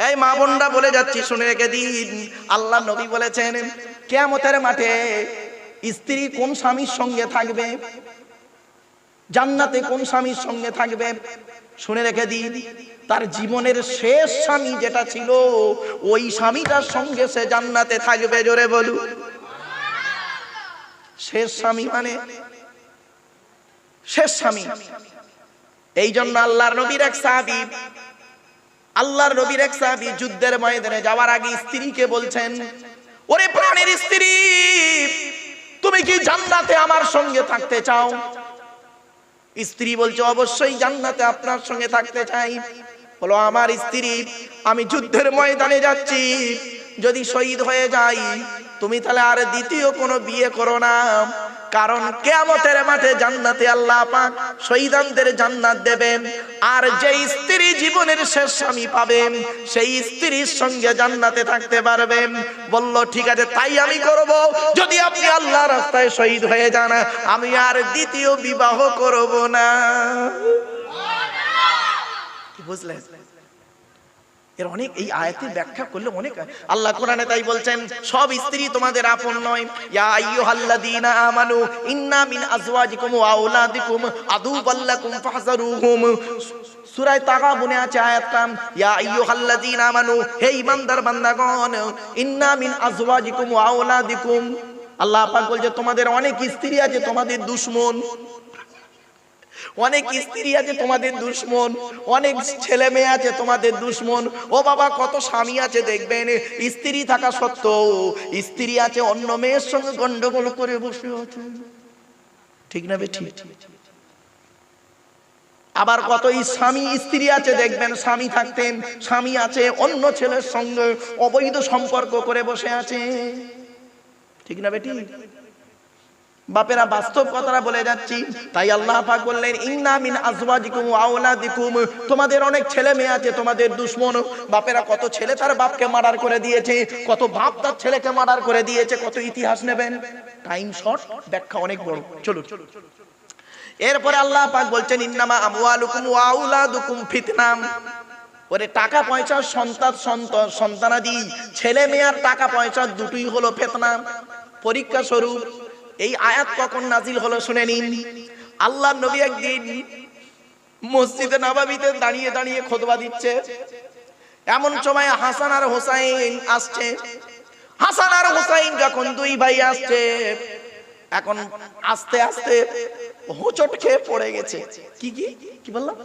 এই মা বোনরা বলে যাচ্ছি, শুনে রেখে দিন, আল্লাহ নবী বলেছেন কিয়ামতের মাঠে স্ত্রী কোন স্বামীর সঙ্গে থাকবে, জান্নাতে কোন স্বামীর সঙ্গে থাকবে, শুনে রেখে দিন, তার জীবনের শেষ স্বামী যেটা ছিল ওই স্বামীটার সঙ্গে সে জান্নাতে থাকবে। জোরে বলু। শেষ স্বামী মানে শেষ স্বামী। এই জন্য আল্লাহর নবীর এক সাহাবী যুদ্ধের ময়দানে যাওয়ার আগে স্ত্রীকে বলছেন, ওরে প্রাণের স্ত্রী, তুমি কি জান্নাতে আমার সঙ্গে থাকতে চাও? স্ত্রী বলছে, অবশ্যই জান্নাতে আপনার সঙ্গে থাকতে চাই। বলো, আমার স্ত্রী, আমি যুদ্ধের ময়দানে যাচ্ছি, যদি শহীদ হয়ে যাই তুমি তাহলে আর দ্বিতীয় কোনো বিয়ে করো না, কারণ কিয়ামতের মাঠে জান্নাতে আল্লাহ পাক শহীদানদের জান্নাত দেবেন, আর যে স্ত্রী জীবনের শেষ স্বামী পাবেন সেই স্ত্রীর সঙ্গে জান্নাতে থাকতে পারবেন। বলল, ঠিক আছে, তাই আমি করব, যদি আপনি আল্লাহর রাস্তায় শহীদ হয়ে যান আমি আর দ্বিতীয় বিবাহ করব না। কি বুঝলেন? এর অনেক, এই আয়াতের ব্যাখ্যা করলে অনেক। আল্লাহ কোরআনে তাই বলছেন, সব স্ত্রী তোমাদের আপন নয়। ইয়া আইয়ুহাল্লাযীনা আমানু ইন্না মিন আজওয়াজিকুম ওয়া আওলাদিকুম আদুওয়াল লাকুম ফাহযারুহুম। সূরা তাগাবুনে আছে আয়াতটা, ইয়া আইয়ুহাল্লাযীনা আমানু, হে ঈমানদার বান্দাগণ, ইন্না মিন আজওয়াজিকুম ওয়া আওলাদিকুম। আল্লাহ পাক বলছে তোমাদের অনেক স্ত্রী আছে তোমাদের দুশমন, অনেক স্ত্রী আছে তোমাদের দুশমন, অনেক ছেলে মেয়ে আছে তোমাদের দুশমন। ও বাবা, কত স্বামী আছে দেখবেন স্ত্রী থাকা সত্ত্বেও স্ত্রী আছে অন্য মেয়ের সঙ্গে গন্ডগোল করে বসে আছে, ঠিক না বেঠিক? আবার কত স্ত্রী আছে দেখবেন স্বামী থাকতেন, স্বামী আছে অন্য ছেলের সঙ্গে অবৈধ সম্পর্ক করে বসে আছে, ঠিক না বেঠিক? বাপেরা, বাস্তব কথাটা বলে যাচ্ছি। তাই আল্লাহ পাক বললেন, ইন্না মিন আজওয়াজিকুম ওয়া আওলাদিকুম, তোমাদের অনেক ছেলে মেয়ে আছে তোমাদের দুশমন। বাপেরা, কত ছেলে তার বাপকে মার্ডার করে দিয়েছে, কত বাপ তার ছেলেকে মার্ডার করে দিয়েছে, কত ইতিহাস নেবেন, টাইম শর্ট, ব্যাখ্যা অনেক বড়। চলো, এরপরে আল্লাহ পাক বলছেন, ইন্নামা আমওয়ালুকুম ওয়া আওলাদুকুম ফিতনা। ওরে টাকা পয়সা, সন্তানাদি, ছেলে মেয়ার টাকা পয়সা দুটোই হলো ফিতনা, পরীক্ষা স্বরূপ। এই আয়াত কখন নাজিল হলো শুনে নিন। আল্লাহর নবী একদিন মসজিদে নববীতে দাঁড়িয়ে দাঁড়িয়ে খুতবা দিচ্ছে, এমন সময় হাসান আর হোসাইন আসছে। হাসান আর হোসাইন যখন দুই ভাই আসছে, এখন আস্তে আস্তে হোঁচট খেয়ে পড়ে গেছে। কি কি কি বললাম?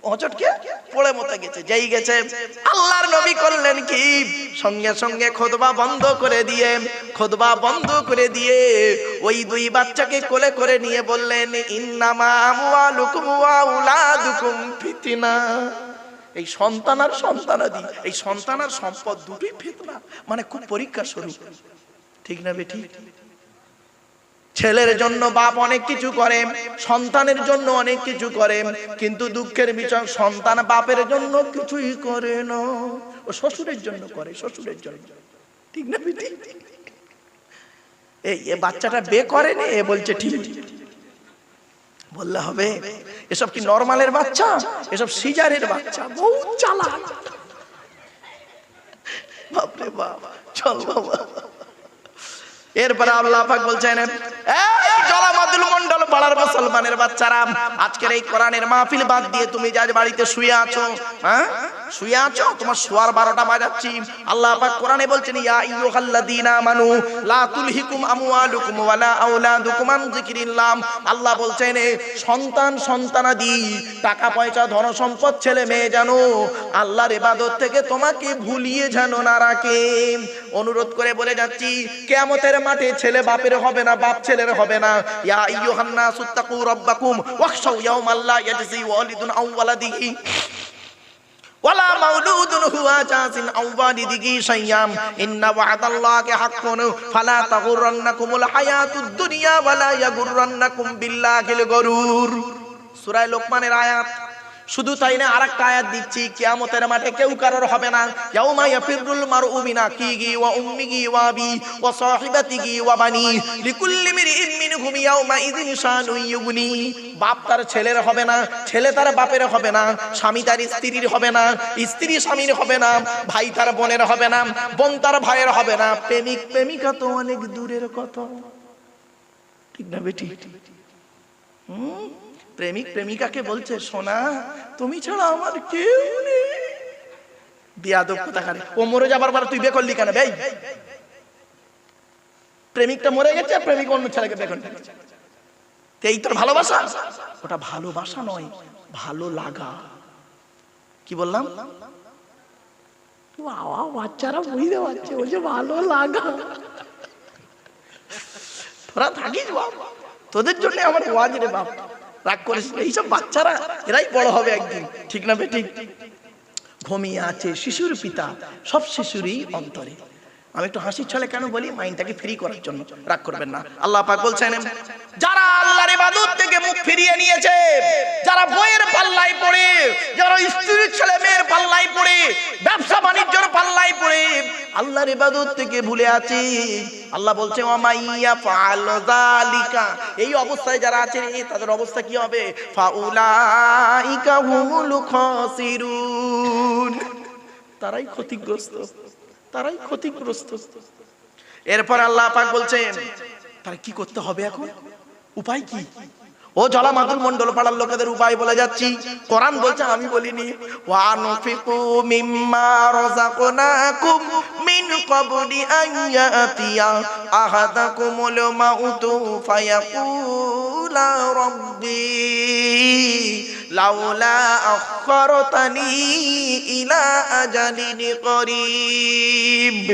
হোঁচট খেয়ে পড়ে মতে গেছে। যেই গেছে, আল্লাহর নবী করলেন কি, সঙ্গে সঙ্গে খুতবা বন্ধ করে দিয়ে ওই দুই বাচ্চাকে কোলে করে নিয়ে বললেন, ইন্নামা আমওয়ালুকুম ওয়া আওলাদুকুম ফিতনা। এই সন্তান আর সন্তানাদি, এই সন্তান আর সম্পদ দুটোই ফিতনা, মানে খুব পরীক্ষা স্বরূপ, ঠিক না বেঠিক? ছেলের জন্য বাপ অনেক কিছু করে, সন্তানের জন্য অনেক কিছু করে, কিন্তু দুঃখের বিষয় সন্তান বাপের জন্য কিছুই করে না, ও শ্বশুরের জন্য করে, শ্বশুরের জন্য, ঠিক না বেঠিক? এই বাচ্চাটা বে করেনি, এ বলছে ঠিক। বললে হবে, এসব কি নরমালের বাচ্চা? এসব সিজারের বাচ্চা, বহুত চালাক। বাপরে বাপ, চল বাবা। এরপরে আল্লাহ পাক বলছেন, এই জলামাদুল মন্ডল পাড়ার মুসলমানের বাচ্চারা, আজকের এই কোরআনের মাহফিল বাদ দিয়ে তুমি যে আজ বাড়িতে শুয়ে আছো, হ্যাঁ শুয়ে আছো, তোমার শোয়ার 12টা বাজাচ্ছি। আল্লাহ পাক কোরআনে বলছেন, ইয়া আইয়ুহাল্লাযীনা আমানু লা তুলহিকুম আমওয়ালুকুম ওয়ালা আওলাদুকুম আন যিকরিল্লাহ। আল্লাহ বলছেন, সন্তান সন্তানাদি, টাকা পয়সা ধন সম্পদ ছেলে মেয়ে জানো আল্লাহর ইবাদত থেকে তোমাকে ভুলিয়ে জানো না রাখে। অনুরোধ করে বলে যাচ্ছি, কিয়ামতের মাঠে ছেলে বাপের হবে না, বাপ ছেলের হবে না। ইয়া আইয়ুহান নাসু তাকু রাব্বাকুম ওয়াখশাউ ইয়াওমান লা ইয়াজজি ওয়ালিদুন আন ওয়ালাদিহি ওয়ালা মাউলুদুন হুয়া জাযিন আন ওয়ালিদিহি শাইয়াম ইন্না ওয়া'দাল্লাহি হাক্কুন ফালা তাগুররান্নাকুমুল হায়াতুদ দুনিয়া ওয়ালা ইয়াগুররান্নাকুম বিল্লাহিল গরুর। সূরা লোকমানের আয়াত। শুধু তাই না, আরেকটা আয়াত দিচ্ছি, কিয়ামতের মাঠে কেউ কারোর হবে না। ইয়াউমা ইয়াফিরুল মারউ মিন আখিহি ওয়া উম্মিহি ওয়া আবি ওয়া সাহিবাতিহি ওয়া বানি লিকুল্লি ইমরিইন মিনহুম ইয়াউমা ইযিন শানুন ইউগনি। বাপ তার ছেলের হবে না, ছেলে তার বাপের হবে না, স্বামী তার স্ত্রীর হবে না, স্ত্রী স্বামীর হবে না, ভাই তার বোনের হবে না, বোন তার ভাইয়ের হবে না, প্রেমিক প্রেমিকা তো অনেক দূরের কথা। ঠিক না বেটি? প্রেমিক প্রেমিকাকে বলছে, সোনা তুমি ছাড়া আমার কেউ নেই। বিয়াদব কোথাকার, ও মরে যাবার পর তুই বিয়ে করলি কেন ভাই? প্রেমিকটা মরে গেছে, প্রেমিক অন্য ছেলেকে বিয়ে করলি, এই তোর ভালোবাসা? ওটা ভালোবাসা নয়, ভালো লাগা। কি বললাম? বাচ্চারা বুঝতে পারছে, ও যে ভালো লাগা। তোরা থাকিস বাপ, তোদের জন্য আমার ওয়াজ রে বাপ, রাগ করিস। এইসব বাচ্চারা এরাই বড় হবে একদিন। ঠিক না বেঠিক? ঘুমিয়ে আছে শিশুর পিতা, সব শিশুরই অন্তরে। আমি একটু হাসির ছলে কেন বলি, মাইন্ডটাকে ফ্রি করার জন্য, রাগ করবেন না। আল্লাহ পাক বলছেন, যারা আল্লাহর ইবাদত থেকে মুখ ফিরিয়ে নিয়েছে, যারা বইয়ের পাল্লায় পড়ে, যারা স্ত্রীর ছেলে মেয়ের পাল্লায় পড়ে, ব্যবসা বাণিজ্যের পাল্লায় পড়ে আল্লাহর ইবাদত থেকে ভুলে আছে, আল্লাহ বলছে ওয়ামাইয়া ফাআল যালিকা, এই অবস্থায় যারা আছে তাদের অবস্থা কি হবে? ফাউলাইকা হুমুল খাসিরুন, তারাই ক্ষতিগ্রস্ত, তারাই ক্ষতিগ্রস্ত। এরপর আল্লাহ পাক বলছেন, তার কি করতে হবে এখন? উপায় কি? ও জলামাদুল মন্ডল পাড়ার লোকেদের উপায় বলে যাচ্ছি। কোরআন বলছে, আমি বলিনি, ওয়ানফিকু মিম্মা রাযাকনাকুম মিন ক্বাবলি আন ইয়াতিয়া আহাদাকুমুল মাউতু ফায়াকুলা রাব্বি লাউলা আখখারতানি ইলা আজালিন করিব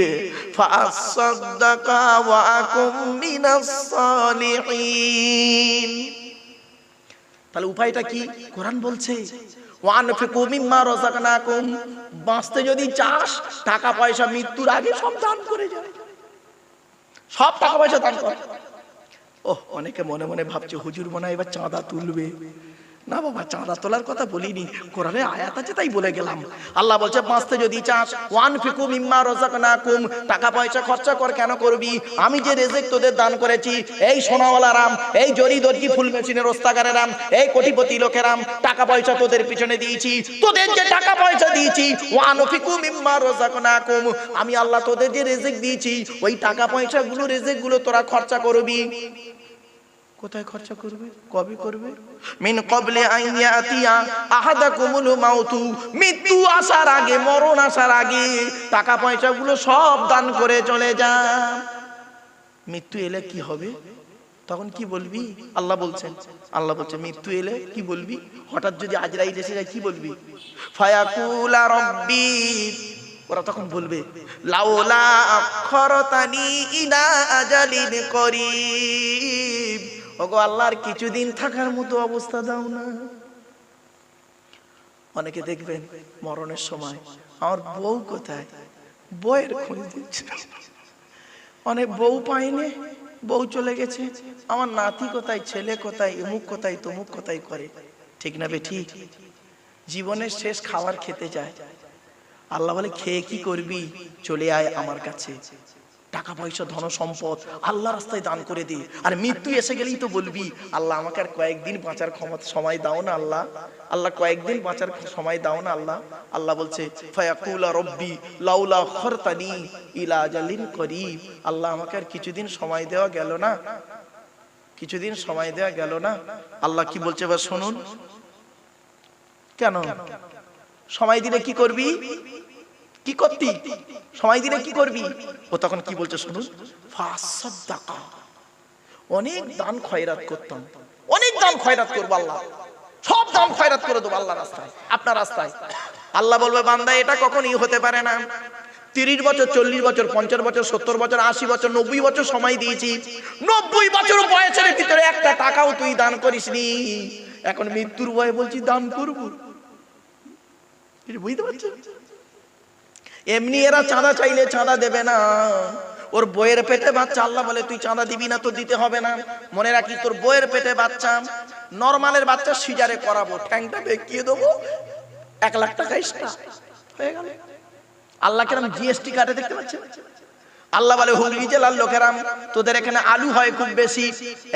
ফাআসাদদাকা ওয়া আকুম মিনাস সালিহিন। তাহলে উপায়টা কি? কোরআন বলছে ওয়ানফিকু মিম্মা রাযাকনাকুম, বাঁচতে যদি চাস টাকা পয়সা মৃত্যুর আগে সব দান করে যায়, সব টাকা পয়সা দান কর। ওহ, অনেকে মনে মনে ভাবছে হুজুর মনে হয় এবার চাঁদা তুলবে। না বাবা, চাঁদা তোলার কথা বলিনি, কোরআনে আয়াত আছে তাই বলে গেলাম। আল্লাহ বলছে বাঁচতে যদি চাস ওয়ানফিকু মিম্মা রাযাকনাকুম, টাকা পয়সা খরচা কর। কেন করবি? আমি যে রিজিক তোদের দান করেছি, এই সোনাওয়ালা রাম, এই জরি দর্জি ফুল মেশিনের ওস্তাগারের রাম, এই কোটিপতি লোকেরাম, টাকা পয়সা তোদের পিছনে দিয়েছি, তোদের যে টাকা পয়সা দিয়েছি, ওয়ানফিকু মিম্মা রাযাকনাকুম, আমি আল্লাহ তোদের যে রিজিক দিয়েছি, ওই টাকা পয়সা গুলো রিজিক গুলো তোরা খরচা করবি। কোথায় খরচা করবে? কবে করবে? মিন ক্বাবলি আন ইয়াতিয়া আহাদাকুমুল মাউতু, মৃত্যু আসার আগে, মরণ আসার আগে টাকা পয়সা গুলো সব দান করে চলে যা। মৃত্যু এলে কি হবে? তখন কি বলবি? আল্লাহ বলছেন, আল্লাহ বলছে মৃত্যু এলে কি বলবি? হঠাৎ যদি আজরাইল এসে যায় কি বলবি? ফায়াকুলা রাব্বি, ওরা তখন বলবে লাউলা আখখারতানি ইলা আজালিন করিব, ওগো আল্লাহর কিছুদিন থাকার মতো অবস্থা দাও না। অনেকে দেখবেন মরণের সময় আমার বউ কোথায়, বউয়ের খোঁজ দিচ্ছে। অনেক বউ পাইনি, বউ চলে গেছে, আমার নাতি কোথায়, ছেলে কোথায়, অমুক কোথায়, তমুক কোথায় করে। ঠিক না বে ঠিক? জীবনের শেষ খাবার খেতে যায়, আল্লাহ বলে খেয়ে কি করবি? চলে আয় আমার কাছে, টাকা পয়সা ধন সম্পদ আল্লাহ রাস্তায় দান করে দে। আর মৃত্যু এসে গেলেই তো বলবি আল্লাহ আমাকে আর কয়েকদিন বাঁচার ক্ষমতা সময় দাও না আল্লাহ, আল্লাহ কয়েকদিন বাঁচার সময় দাও না আল্লাহ। আল্লাহ বলছে ফায়াকুলা রব্বি লাউলা আখখারতানি ইলা আজালিন করিব, আল্লাহ আমাকে আর কিছুদিন সময় দেওয়া গেল না, কিছুদিন সময় দেওয়া গেল না। আল্লাহ কি বলছে এবার শুনুন। কেন সময় দিলে কি করবি? কি করতি? সময় দিলে কি করবি? ও তখন কি বলছে শুনুন, ফাসাদাকা, অনেক দান খয়রাত করতাম, অনেক দান খয়রাত করবো আল্লাহ, সব দান খয়রাত করে দেবো আল্লাহ রাস্তায়, আপনার রাস্তায়। আল্লাহ বলবে বান্দা এটা কখনই হতে পারে না। 30 বছর, 40 বছর, 50 বছর, 70 বছর, 80 বছর, 90 বছর সময় দিয়েছি, 90 বছর বয়সের ভিতরে একটা টাকাও তুই দান করিসনি, এখন মৃত্যুর ভয়ে বলছি দান করবো। বুঝতে পারছেন? এমনি এরা চাঁদা চাইলে চাঁদা দেবে না, ওর বইয়ের পেটে বাচ্চা, আল্লাহ বলে তুই চাঁদা দিবি না তো দিতে হবে না। মনে রাখিস তোর বইয়ের পেটে বাচ্চা, নরমালের বাচ্চা সিজারে করাবো, ঠ্যাংটা বেঁকিয়ে দেবো, 1 লাখ টাকা এক্সট্রা হয়ে গেল। আল্লাহ কেরাম জিএসটি কাটে, দেখতে পাচ্ছেন? আল্লাহ বলে হুগলি জেলার লোকেরাম, তোদের এখানে আলু হয় খুব বেশি,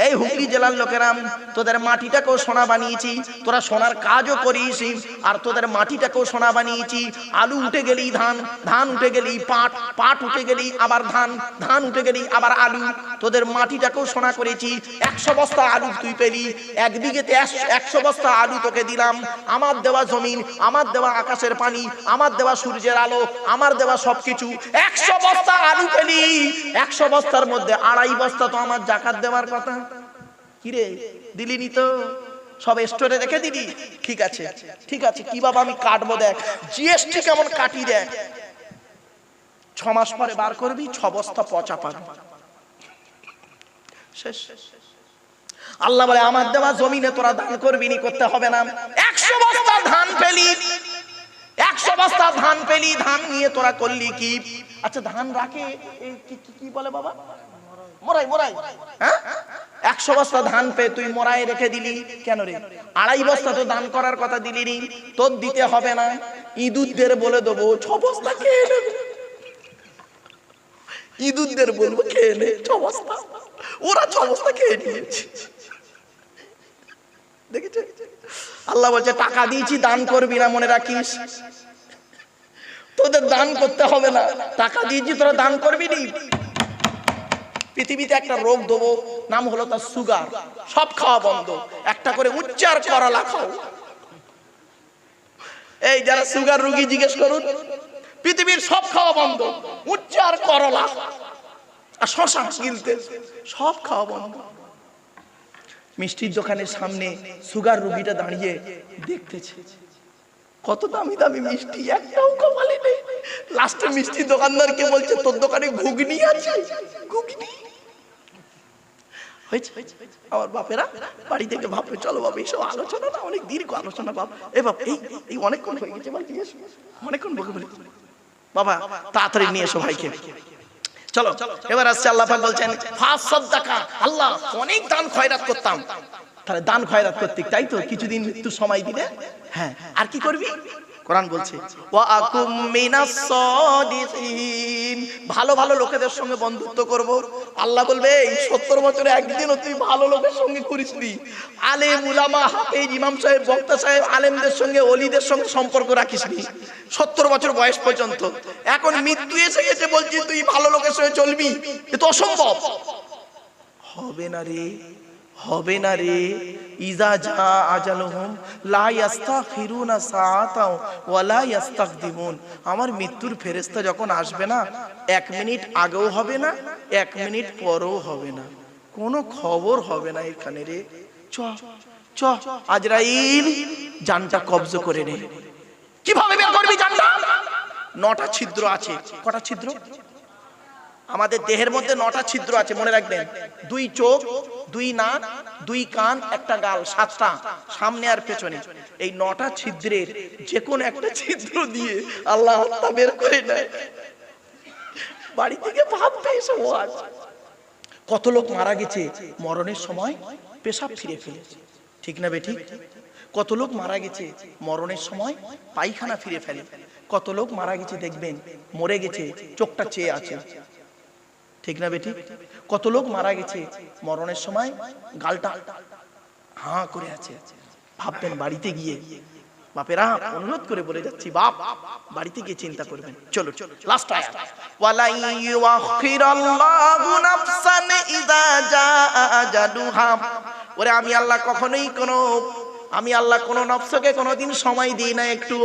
এই হুগলি জেলার লোকেরাম তোদের মাটিটাকেও সোনা বানিয়েছি, তোরা সোনার কাজও করিস, আর তোদের মাটিটাকেও সোনা বানিয়েছি। আলু উঠে গেলেই ধান, ধান উঠে গেলেই পাট, পাট উঠে গেলেই আবার ধান, ধান উঠে গেলেই আবার আলু। তোদের মাটিটাকেও সোনা করেছি। 100 বস্তা আলু তুই পেলি, 1 বিঘেতে 100 বস্তা আলু তোকে দিলাম। আমার দেওয়া জমিন, আমার দেওয়া আকাশের পানি, আমার দেওয়া সূর্যের আলো, আমার দেওয়া সবকিছু। 100 বস্তা আলু 100 বস্তার মধ্যে 2.5 বস্তা তো আমার জাকাত দেওয়ার কথা। কিরে দিলি নি তো, সব স্টোরে রেখে দিবি? ঠিক আছে, ঠিক আছে, কি বাবা আমি কাটবো, দেখ জিএসটি কেমন কাটি, দেখ 6 মাস পরে বার করবি, 6 বস্তা পচা পাবি, শেষ। আল্লাহ বলে আমার দেওয়া জমিনে তোরা দান করবি নি, করতে হবে না। 100 বস্তা ধান পেলি, 100 বস্তা ধান পেলি, ধান নিয়ে তোরা করলি কি? আচ্ছা ধান রাখে কি বলে বাবা, মোরাই, মোরাই, হ্যাঁ? 100 বস্তা ধান পেয়ে তুই মোরাই রেখে দিলি কেন রে? 2.5 বস্তা তো দান করার কথা দিলি নি, তোর দিতে হবে না। ইঁদুরদের বলে দেবো 6 বস্তা খেয়ে নেবে, ইঁদুরদের বলবো খেয়ে নে 6 বস্তা, ওরা 6 বস্তা খেয়ে নিয়েছে। দেখেছে? আল্লাহ বলছে টাকা দিয়েছি, দান করবি না, মনে রাখিস। তোদের দান করতে হবে না, টাকা দিয়েছি, তোরা দান করবি নি। পৃথিবীতে একটা রোগ দেবো, নাম হলো তার সুগার, সব খাওয়া বন্ধ, একটা করে উচ্চার করলা খাও। এই যারা সুগার রোগী জিজ্ঞেস করুন, পৃথিবীর সব খাওয়া বন্ধ, উচ্চার করলা আর শশা গিলতে, সব খাওয়া বন্ধ। মিষ্টির দোকানের সামনে সুগার রোগীটা দাঁড়িয়ে দেখতেছে, কত দামি দামি মিষ্টি, একটাও কপালে নেই। লাস্টে মিষ্টির দোকানদারকে বলছে তোর দোকানে ঘুগনি আছে, ঘুগনি হয়েছে। আমার বাপেরা বাড়ি থেকে ভাববে চলো বাবা এইসব আলোচনা না, অনেক দীর্ঘ আলোচনা বাবা, এই বাবা এই অনেকক্ষণ হয়ে গেছে, বল দিয়ে এসো, অনেকক্ষণ বকে বলি বাবা তাড়াতাড়ি নিয়ে এসো ভাইকে। চলো এবার আসছে, আল্লাহ পাক বলছেন ফাস সাদাকা, আল্লাহ অনেক দান খয়রাত করতাম। তাহলে দান খয়রাত করতে, তাই তো কিছুদিন একটু সময় দিলে, হ্যাঁ আর কি করবি? কোরআন বলছে ওয়া আকুম মিনাস সাদিকিন, ভালো ভালো লোকেদের সঙ্গে বন্ধুত্ব করব। আল্লাহ বলবে এই 70 বছরে একদিনও তুই ভালো লোকের সঙ্গে করিসনি। আলেম উলামা হাফেজ ইমাম সাহেব বক্তা সাহেব আলেমদের সঙ্গে ওলিদের সঙ্গে সম্পর্ক রাখিসনি 70 বছর বয়স পর্যন্ত। এখন মৃত্যু এসে গেছে বলছিস তুই ভালো লোকের সঙ্গে চলবি, এ তো অসম্ভব। হবে না রে, হবে না রে। ইজা জা আজালুহুম লা ইস্তাখিরুনা সাআতাও ওয়া লা ইস্তাকদিমুন, আমার মৃত্যুর ফেরেশতা যখন আসবে না, 1 মিনিট আগেও হবে না, 1 মিনিট পরেও হবে না, কোনো খবর হবে না এখানে রে। চ চ আজরাইল জানটা কবজ করে নে। কিভাবে বের করবি জানটা? 9টা ছিদ্র আছে। কটা ছিদ্র? আমাদের দেহের মধ্যে 9টা ছিদ্র আছে, মনে রাখবেন। 2 চোখ, 2 নাক, 2 কান, 1টা গাল, 7টা সামনে আর পেছনে। এই 9টা ছিদ্রের যে কোনো একটা ছিদ্র দিয়ে আল্লাহ আত্মা বের করে নেয়। বাড়ি থেকে ভাববে এসব ওয়াজ। কত লোক মারা গেছে মরণের সময় পেশাব ফিরে ফেলেছে, ঠিক না বেঠিক? কত লোক মারা গেছে মরণের সময় পায়খানা ফিরে ফেলে। কত লোক মারা গেছে দেখবেন মরে গেছে চোখটা চেয়ে আছে, ঠিক না বেটি? কত লোক মারা গেছে মরণের সময় গালটা হাঁ করে আছে। ভাববেন বাড়িতে গিয়ে, বাপেরা অনুরোধ করে বলে যাচ্ছি, বাপ বাড়িতে গিয়ে চিন্তা করবেন। চলো লাস্ট আয়াত, ওয়ালা ইউআখিরাল্লাহু নাফসান ইযা জাআ আজালুহা। ওরে আমি আল্লাহ কখনোই আমি আল্লাহ কোন নফসকে কোনদিন সময় দিই না একটু,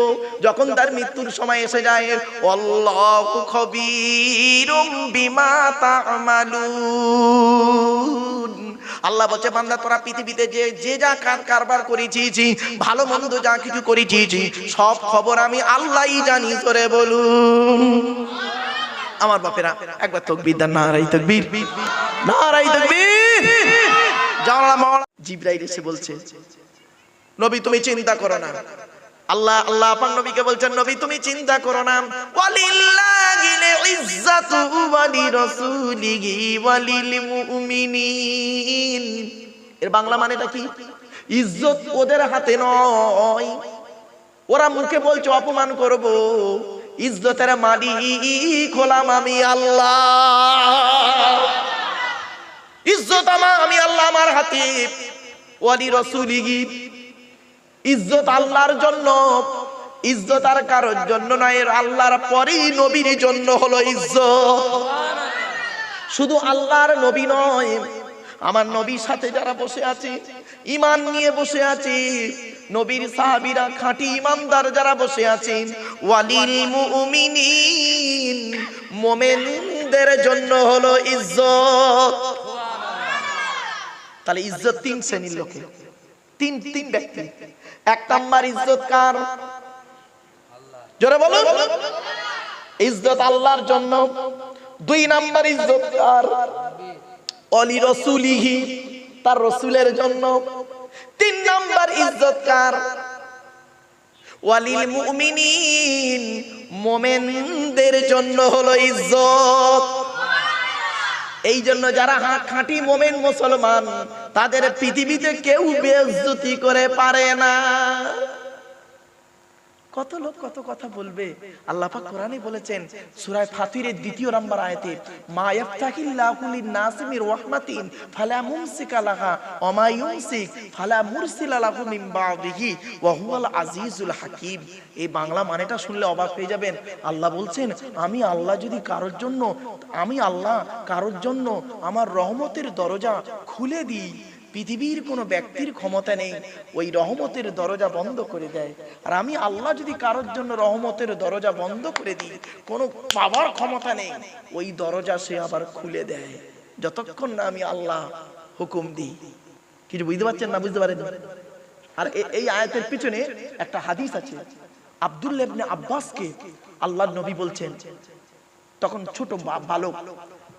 যখন তার মৃত্যুর সময় এসে যায়। আল্লাহু খবীরুম বিমা তা'মালুন, আল্লাহ বলছে বান্দা তোরা পৃথিবীতে যে যা কারবার করেছিস, ভালো মন্দ যা কিছু করেছিস, সব খবর আমি আল্লাহই জানি। তোরে বলুন আমার বাপেরা একবার তাকবীর দেন, নারায়ে তাকবীর, নারায়ে তাকবীর। জিবরাইল এসে বলছে নবী তুমি চিন্তা করো না। আল্লাহ পাক নবীকে বলছেন নবী তুমি চিন্তা করো না। ওয়ালিল্লাহিল ইজ্জাতু ওয়া লিরাসূলিহি ওয়া লিল মুমিনিন। এর বাংলা মানেটা কি? ইজ্জত ওদের হাতে নয়। ওরা মুখে বলছে অপমান করব, ইজ্জতের মালিক হলাম আমি আল্লাহ। ইজ্জত আমি আল্লাহ, আমার হাতে। ওয়ালি রাসূলিহি, ইজ্জত আল্লাহর জন্য, ইজ্জত আর কারোর জন্য নয়, আল্লাহর পরেই নবীর জন্য হলো ইজ্জত। শুধু আল্লাহর নবী নয়, আমার নবীর সাথে যারা বসে আছে, ঈমান নিয়ে বসে আছে, নবীর সাহাবীরা খাঁটি ইমানদার যারা বসে আছেন, ওয়ালিল মুমিনিন, মুমিনদের জন্য হলো ইজ্জত। তাহলে ইজ্জত তিন শ্রেণীর লোকে, তিন ব্যক্তি। এক নাম্বার ইজ্জত কার? জোরে বলুন। ইজ্জত আল্লাহর জন্য। দুই নাম্বার ইজ্জত কার? অলি রাসূলিহি, তার রাসূলের জন্য। তিন নাম্বার ইজ্জত কার? ওয়ালিল মুমিনিন, মুমিনদের জন্য হলো ইজ্জত। এই জন্য যারা খাঁটি মুমিন মুসলমান, তাদের পৃথিবীতে কেউ বেইজ্জতি করে পারে না। কত লোক কত কথা বলবে। আল্লাহ পাক কোরআনে বলেছেন সূরা ফাতিরের 2 নম্বর আয়াতে, মা ইয়াফতাহিল্লাহু লিন-নাসি মির রাহমাতিন ফালা মুমসিকা লাহা ওয়া মা ইউমসিক ফালা মুরসিলা লাহু মিন বা'দিহি ওয়া হুয়াল আজিজুল হাকীম। এই বাংলা মানেটা শুনলে অবাক হয়ে যাবেন। আল্লাহ বলছেন আমি আল্লাহ যদি কারোর জন্য, আমি আল্লাহ কারোর জন্য আমার রহমতের দরজা খুলে দিই, পৃথিবীর কোনো ব্যক্তির ক্ষমতা নেই ওই রহমতের দরজা বন্ধ করে দেয়। আর আমি আল্লাহ যদি কারোর জন্য রহমতের দরজা বন্ধ করে দিই, কোনো পাওয়ার ক্ষমতা নেই, ওই দরজা সে আবার খুলে দেয়, যতক্ষণ না আমি আল্লাহ হুকুম দিই। কিছু বুঝতে পারছেন না? বুঝতে পারেন? আর এই আয়াতের পিছনে একটা হাদিস আছে। আব্দুল্লাহ ইবনে আব্বাসকে আল্লাহর নবী বলছেন, তখন ছোট বালক,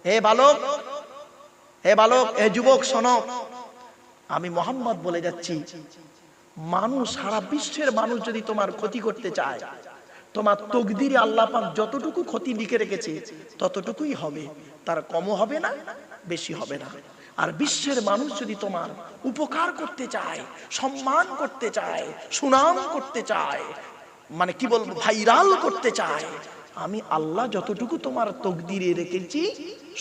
হে বালক, হে বালক, হে যুবক শোনো, আমি মোহাম্মদ বলে যাচ্ছি, মানুষ, সারা বিশ্বের মানুষ যদি তোমার ক্ষতি করতে চায়, তোমার তকদিরে আল্লাহ পাক যতটুকু ক্ষতি লিখে রেখেছে ততটুকুই হবে, তার কমও হবে না, বেশি হবে না। আর বিশ্বের মানুষ যদি তোমার উপকার করতে চায়, সম্মান করতে চায়, সুনাম করতে চায়, মানে কি বলবো, ভাইরাল করতে চায়, আমি আল্লাহ যতটুকু তোমার তকদিরে রেখেছি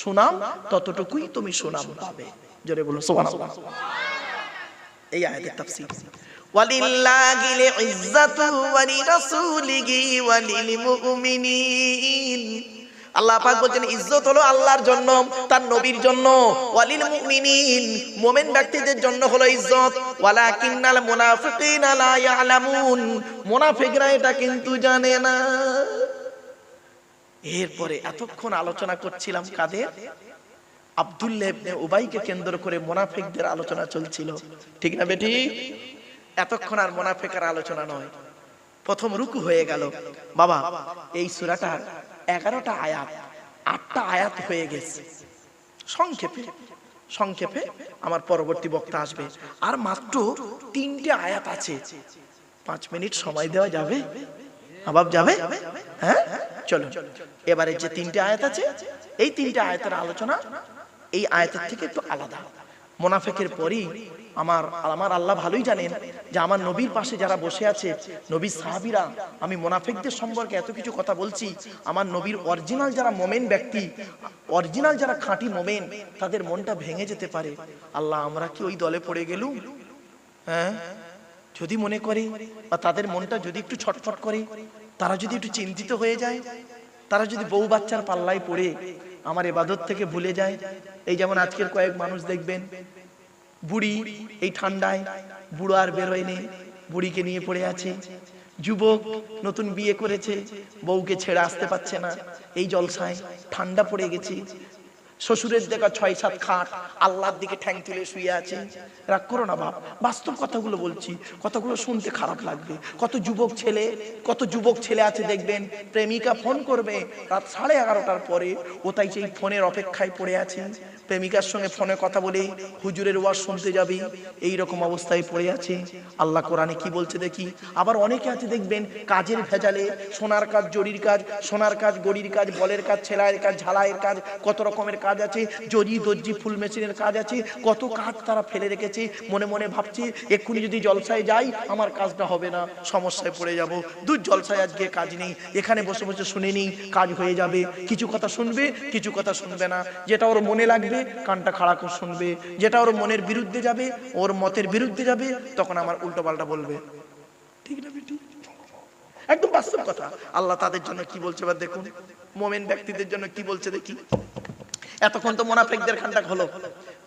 সুনাম, ততটুকুই তুমি সুনাম পাবে। জোরে বলুন সুবহানাল্লাহ। এই আয়াতের তাফসীর, ওয়ালিল্লাহিল ইজ্জাতু ওয়া লিরাসূলিহি ওয়া লিল মুমিনিন। আল্লাহ পাক বলেন ইজ্জত হলো আল্লাহর জন্য, তার নবীর জন্য, ওয়ালিল মুমিনিন, মুমিন ব্যক্তিদের জন্য হলো ইজ্জত। ওয়ালাকিন্নাল মুনাফিকিনা লা ইয়ালামুন, মুনাফিকরা এটা কিন্তু জানে না। এরপরে এতক্ষণ আলোচনা করছিলাম কাদের? আব্দুল্লাহ ইবনে উবাইকে কেন্দ্র করে মুনাফিকদের আলোচনা চলছিল, ঠিক না বেটি? এতক্ষণ আর মুনাফিকের আলোচনা নয়। প্রথম রুকু হয়ে গেল। বাবা, এই সূরাটার 11টা আয়াত, 8টা আয়াত হয়ে গেছে। সংক্ষেপে আমার পরবর্তী বক্তা আসবে, আর মাত্র 3টে আয়াত আছে। 5 মিনিট সময় দেওয়া যাবে? আবাব যাবে? হ্যাঁ, চলো। এবারে যে 3টে আয়াত আছে, এই 3টে আয়াতের আলোচনা এই আয়াতের থেকে একটু আলাদা। মুনাফিকের পরই আমার আল্লাহ ভালোই জানেন যে আমার নবীর পাশে যারা বসে আছে, নবীর সাহাবীরা, আমি মুনাফিকদের সম্পর্কে এত কিছু কথা বলছি, আমার নবীর অরিজিনাল যারা মোমেন ব্যক্তি, অরিজিনাল যারা খাঁটি মোমেন, তাদের মনটা ভেঙে যেতে পারে। আল্লাহ, আমরা কি ওই দলে পড়ে গেলুম? হ্যাঁ, যদি মনে করে, বা তাদের মনটা যদি একটু ছটফট করে, তারা যদি একটু চিন্তিত হয়ে যায়, তারা যদি বউ বাচ্চার পাল্লায় পড়ে আমার ইবাদত থেকে ভুলে যায়। এই যেমন আজকের কয়েক মানুষ দেখবেন, বুড়ি এই ঠান্ডায়, বুড়ো আর বেরোয় নেই, বুড়িকে নিয়ে পড়ে আছে। যুবক নতুন বিয়ে করেছে, বউকে ছেড়ে আসতে পারছে না, এই জলসায় ঠান্ডা পড়ে গেছে। শ্বশুরের দেখা 6-7 খাট, আল্লাহর দিকে ঠ্যাং তুলে শুয়ে আছে। রাগ করো না বাপ, বাস্তব কথাগুলো বলছি, কথাগুলো শুনতে খারাপ লাগবে। কত যুবক ছেলে আছে দেখবেন, প্রেমিকা ফোন করবে রাত 11:30টার পরে, ও তাই সেই ফোনের অপেক্ষায় পড়ে আছে। প্রেমিকার সঙ্গে ফোনে কথা বলে হুজুরের ওয়াজ শুনতে যাবে, এই রকম অবস্থায় পড়ে আছে। আল্লাহ কোরআনে কি বলছে দেখি। আবার অনেকে আছে দেখবেন কাজের ভেজালে, সোনার কাজ, জরির কাজ, সোনার কাজ, গড়ির কাজ, বলের কাজ, ছেলাইয়ের কাজ, ঝালাইয়ের কাজ, কত রকমের কাজ আছে, জরি দর্জি ফুল মেশিনের কাজ আছে, কত কাজ তারা ফেলে রেখেছে। মনে মনে ভাবছে এক্ষুনি যদি জলসায় যাই আমার কাজটা হবে না, সমস্যায় পড়ে যাব। দূর জলসায় আজকে কাজ নেই, এখানে বসে বসে শুনে নিই, কাজ হয়ে যাবে। কিছু কথা শুনবে, কিছু কথা শুনবে না। যেটা ওর মনে লাগবে কানটা খাড়া করে শুনবে, যেটা ওর মনের বিরুদ্ধে যাবে, ওর মতের বিরুদ্ধে যাবে, তখন আমার উল্টো পাল্টা বলবে। ঠিক না বেটি? একদম বাস্তব কথা। আল্লাহ তাদের জন্য কি বলছে এবার দেখুন, মুমিন ব্যক্তিদের জন্য কি বলছে দেখি। এতক্ষণ তো মুনাফিকদের খান্ডাক হলো,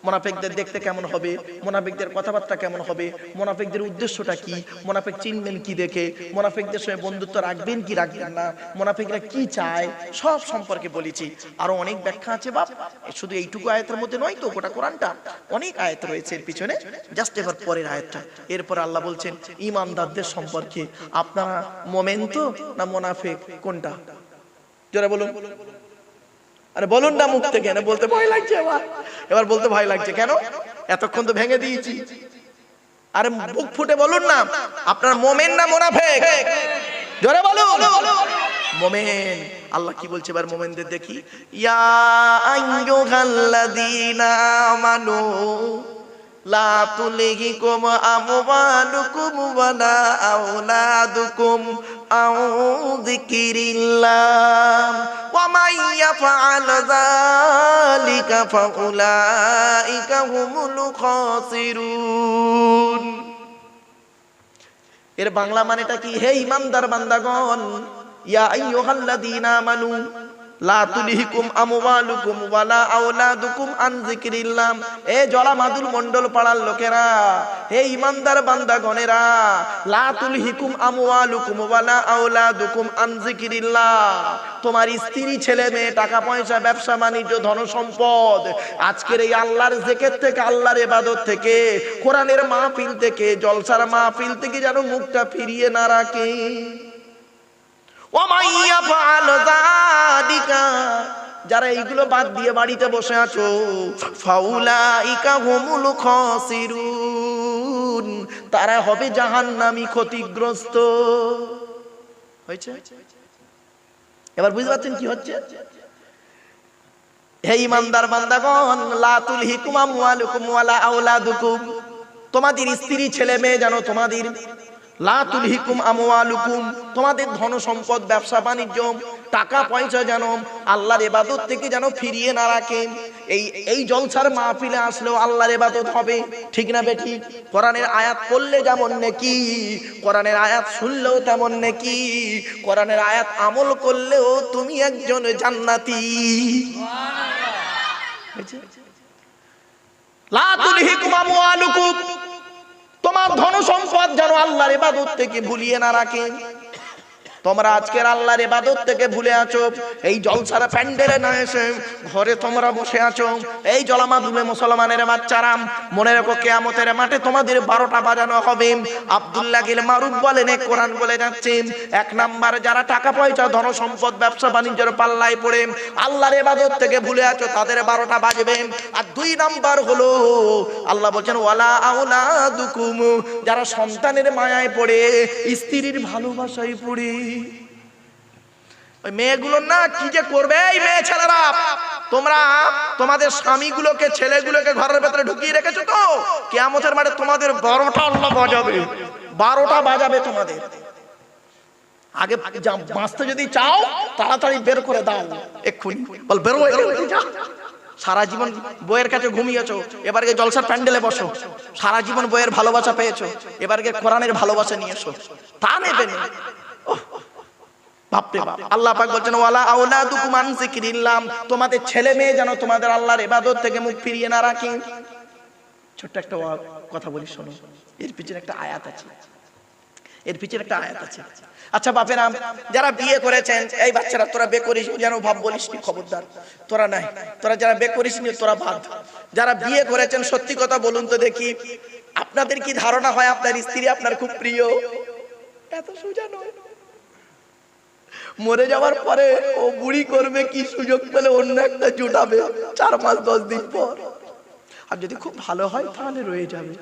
মুনাফিকদের দেখতে কেমন হবে, মুনাফিকদের কথাবার্তা কেমন হবে, মুনাফিকদের উদ্দেশ্যটা কি, মুনাফিক চিনবেন কি দেখে, মুনাফিকদের সঙ্গে বন্ধুত্ব রাখবেন কি রাখবেন না, মুনাফিকরা কি চায়, সব সম্পর্কে বলেছি। আরো অনেক ব্যাখ্যা আছে বাপ, শুধু এইটুকু আয়াতের মধ্যে নয় তো, গোটা কোরআনটা অনেক আয়াত রয়েছে এর পিছনে। জাস্ট এবার পরের আয়াতটা, এরপর আল্লাহ বলছেন ঈমানদারদের সম্পর্কে, আপনারা মুমিন তো না মুনাফিক, কোনটা জোরে বলুন। আরে বলুন না মুখ থেকে, না বলতে ভয় লাগছে। এবার বলতে ভয় লাগছে কেন? এতক্ষণ তো ভেঙে দিয়েছি। আরে মুখ ফুটে বলুন না, আপনার মুমিন না মুনাফিক, জোরে বলুন। মুমিন। আল্লাহ কি বলছে এবার মুমিনদের দেখি, ইয়া আইয়ুহাল্লাযীনা আমানু লা তুলহিকুম আমওয়ালুকুম ওয়ালা আওলাদুকুম আন যিকিরিল্লাহ ওয়া মান ইয়াফআল যালিকা ফাউলাইকা হুমুল খাসিরুন। এর বাংলা মানেটা কি? হে ঈমানদার বান্দাগণ, ইয়া আইয়ুহাল্লাযীনা আমানু লা তুলহিকুম আমওয়ালুকুম ওয়ালা আওলাদুকুম আন যিকরিল্লাহ। এ জলামাদুল মণ্ডল পাড়ার লোকেরা, হে ঈমানদার বান্দাগণেরা, লা তুলহিকুম আমওয়ালুকুম ওয়ালা আওলাদুকুম আন যিকরিল্লাহ। তোমার স্ত্রী, ছেলে মেয়ে, টাকা পয়সা, ব্যবসা বাণিজ্য, ধন সম্পদ আজকের এই আল্লাহর জিকির থেকে, আল্লাহর ইবাদত থেকে, কোরআনের মাহফিল থেকে, জলসার মাহফিল থেকে যেন মুখটা ফিরিয়ে না রাখে। যারা এইগুলো বাদ দিয়ে বাড়িতে বসে আছো, ফাউলাইকা হুমুল খাসিরুন, তারা হবে জাহান্নামী, ক্ষতিগ্রস্ত হয়েছে। এবার বুঝতে পারছেন কি হচ্ছে? হে ঈমানদার বান্দাগণ, লা তুলহিকুম আমওয়ালুকুম ওয়ালা আওলাদুকুম, তোমাদের স্ত্রী, ছেলে মেয়ে যেন তোমাদের, লা তুলহিকুম আমওয়ালুকুম, তোমাদের ধন সম্পদ, ব্যবসা বাণিজ্য, টাকা পয়সা যেন আল্লাহর ইবাদত থেকে যেন ফিরিয়ে না রাখে। এই জলসার মাহফিলে আসলেও আল্লাহর ইবাদত হবে, ঠিক না বেঠিক? কোরআনের আয়াত পড়লে যেমন নেকি, কোরআনের আয়াত শুনলেও তেমন নেকি, কোরআনের আয়াত আমল করলেও তুমি একজন জান্নাতি। লা তুলহিকুম আমওয়ালুকুম, তোমার ধন সম্পদ যেন আল্লাহর ইবাদত থেকে ভুলিয়ে না রাখে। তোমরা আজকের আল্লাহর ইবাদত থেকে ভুলে আছো, এই জলসার প্যান্ডেলে না এসে ঘরে তোমরা বসে আছো। এই জলামাদুমে মুসলমানের বাচ্চারা, মনে রেখো কিয়ামতের মাঠে তোমাদের 12টা বাজানো হবে। আব্দুল্লাহ গিল মারুফ বলেন, কোরআন বলে যাচ্ছে, এক নাম্বার যারা টাকা পয়সা, ধন সম্পদ, ব্যবসা বাণিজ্যের পাল্লায় পড়ে আল্লাহর ইবাদত থেকে ভুলে আছো, তাদের 12টা বাজবে। আর 2 নাম্বার হলো আল্লাহ বলছেন ওয়ালা আওলাদুকুম, যারা সন্তানের মায়ায় পড়ে, স্ত্রীর ভালোবাসায় পড়ে। ওই মেয়েগুলো না কি যে করবে, এই মেয়ে ছেলেরা, তোমরা তোমাদের স্বামীগুলোকে, ছেলেগুলোকে ঘরের ভেতরে ঢুকিয়ে রেখেছো তো, কিয়ামতের মাঠে তোমাদের 12টা আল্লাহ বাজাবে, 12টা বাজাবে তোমাদের। আগে বাঁচতে যদি চাও তাড়াতাড়ি বের করে দাও, এক্ষুনি বল বেরো। সারা জীবন বইয়ের কাছে ঘুমিয়েছো, এবার গিয়ে জলসার প্যান্ডেলে বসো। সারা জীবন বইয়ের ভালোবাসা পেয়েছো, এবার গিয়ে কোরআনের ভালোবাসা নিয়ে এসো। তা নেবে না, ভাবতে বাপ। আল্লাহ পাক বলছেন ওয়ালা আওলাদুকুম আন যিকরিল্লাহ, তোমাদের ছেলে মেয়ে যেন তোমাদের আল্লাহর ইবাদত থেকে মুখ ফিরিয়ে না রাখে। ছোট্ট একটা কথা বলি শোনো, এর পিছনে একটা আয়াত আছে, এর পিছনে একটা আয়াত আছে। আচ্ছা বাপেরা, যারা বিয়ে করেছেন, এই বাচ্চারা তোরা বে করিস যেন ভাব বলিস নি, খবরদার তোরা নাই, তোরা যারা বে করিস নি তোরা ভাব। যারা বিয়ে করেছেন সত্যি কথা বলুন তো দেখি, আপনাদের কি ধারণা হয় আপনার স্ত্রী আপনার খুব প্রিয়? এত সোজা নয়। মরে যাওয়ার পরে ও বুড়ি করবে কি, সুযোগ পেলে অন্য একটা জুটাবে 4 মাস 10 দিন পর। আর যদি খুব ভালো হয় তাহলে রয়ে যাবে।